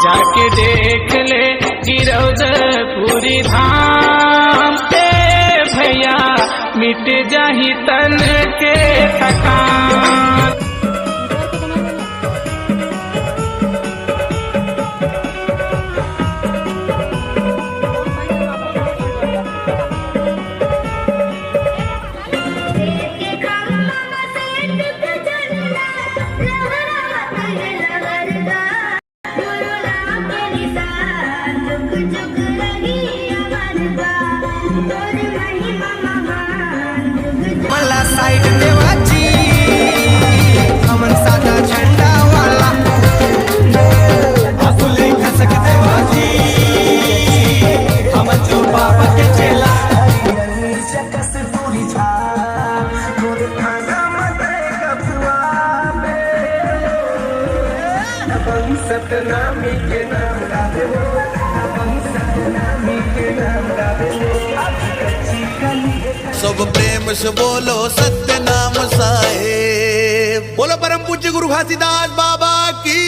जाके देख ले गिरौदपुरी धाम भैया मिट जाही तन के थकान। साइड देवाची हमन सादा झंडा वाला असुले खसक देवाची हमन जो बाबा के चेला चकस पूरी छा मोर खाना मते गफुआ में अपन सतनामी के नाम गावे अपन सतनामी के नाम गावे सब प्रेम से बोलो सत्य नाम साहेब। बोलो परम पूज्य गुरु घासीदास बाबा की।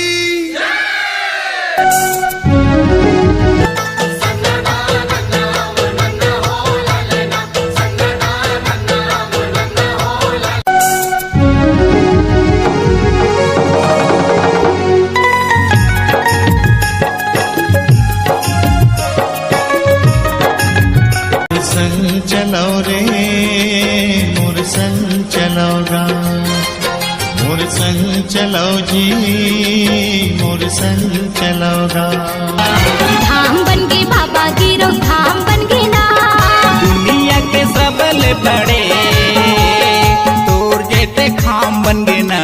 चलो रे मोर संग चलो गा मोर संग चलो जी मोर संग चलो गा। धाम बन गए बाबा गिरो धाम बन गए ना दुनिया के सबले बड़े तोर जेते खाम बन गए ना।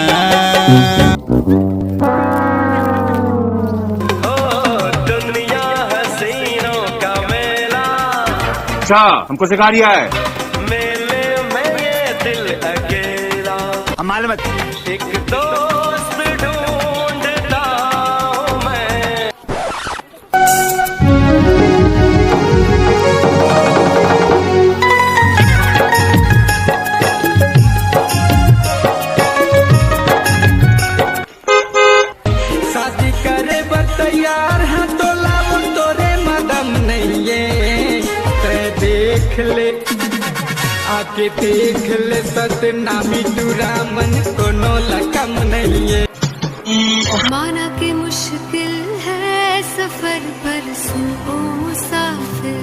दुनिया हसीनों का मेला अच्छा हमको सिखा रिया है। मेले में ये दिल अकेला मालूम एक दोस्त ढूंढता हूँ मैं। शादी करे बर तैयार है तो लाओ तोरे मदम नहीं है देख ले आके देख ले सतनामी दुरामन कोनो लकम नहीं है। माना कि मुश्किल है सफर पर सुनो मुसाफिर।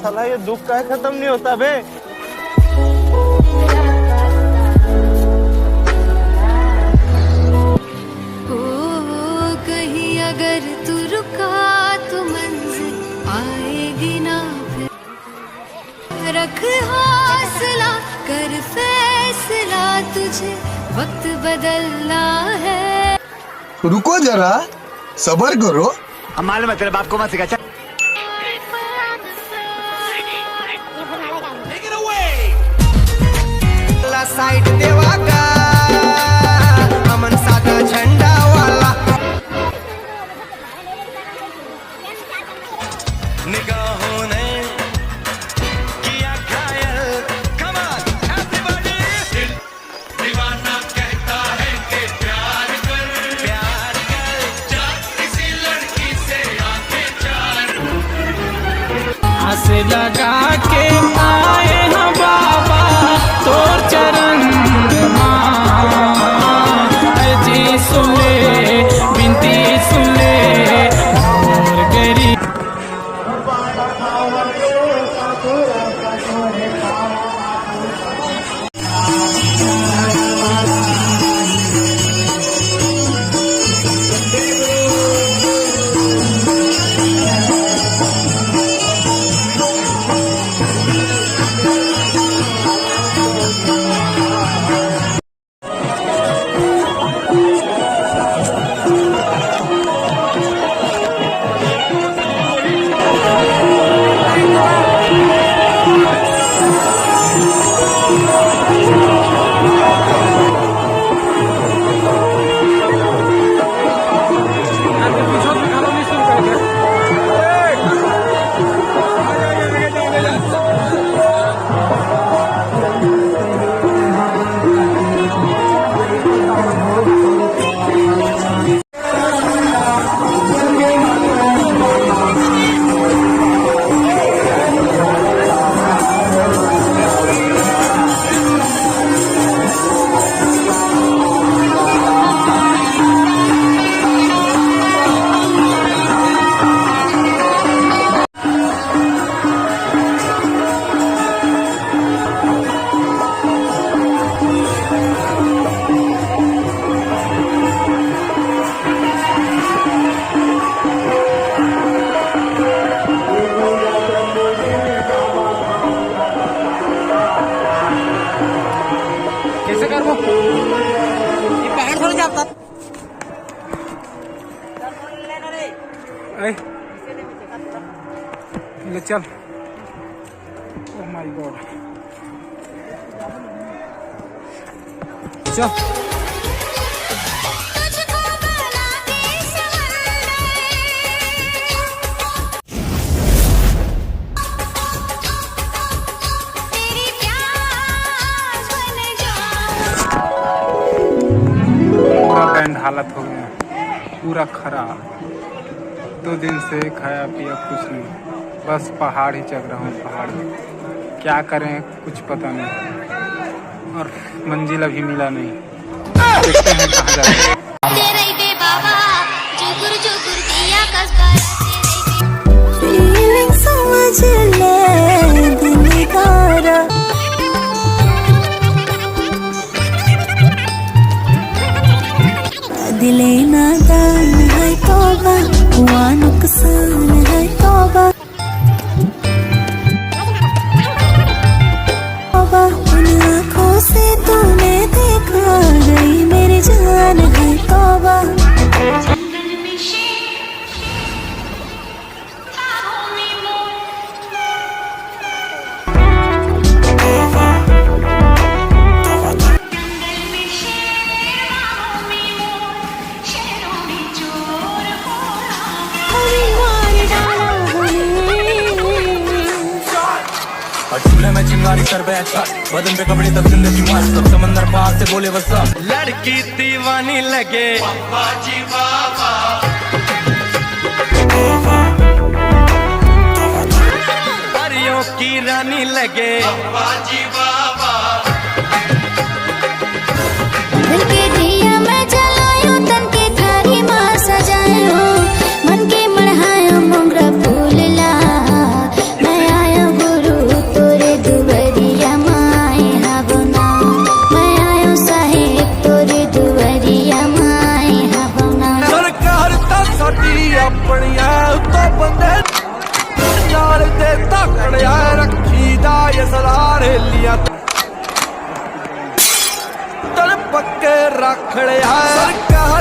साला ये दुख का खत्म नहीं होता बे। ओ कहीं अगर तू रुका तो मंजिल आएगी ना फिर। रख हौसला कर फैसला तुझे वक्त बदलना है। रुको जरा सबर करो। मालूम है तेरे बाप को मत सिखा। साइड देवा का हमन सादा झंडा वाला निगाहों ने से लगा के आए हैं बाबा तोर चरण जी सुन ले बिनती सुन ले मोर गरीब। ले चल। ओह माय गॉड, चल। पूरा बैंड हालत हो गया, पूरा खराब। 2 दिन से खाया पिया कुछ नहीं, बस पहाड़ ही चढ़ रहा हूँ। पहाड़ क्या करें कुछ पता नहीं, और मंजिल अभी मिला नहीं। देखते हैं कहाँ जाते हैं। दिले नादान है तौबा, हुआ नुकसान है तौबा। उन आँखों से तूने देखा, गई मेरी जान है तौबा। चूल्हे में चिंगारी सर पे अच्छा, बदन पे कपड़े तब जिंदगी मस्त, तब समंदर पार से बोले बस सब। लड़की दीवानी लगे बाबा जी बाबा, परियों की रानी लगे बाबा जी बाबा। दिल के दिया मैं जलायो, तन के थारी माँ सजायो, मन के मढ़ायो मोगरा फूल ला। मैं आयो गुरु तोरे दुवरिया माए हबना, मैं आयो साहेब तोरे दुवरिया माए हबना। सरकार ता साडी अपनिया तो बंदे यार दे तकड़िया रखी दा ये सलार लिया तन पक्के रख लिया। सरकार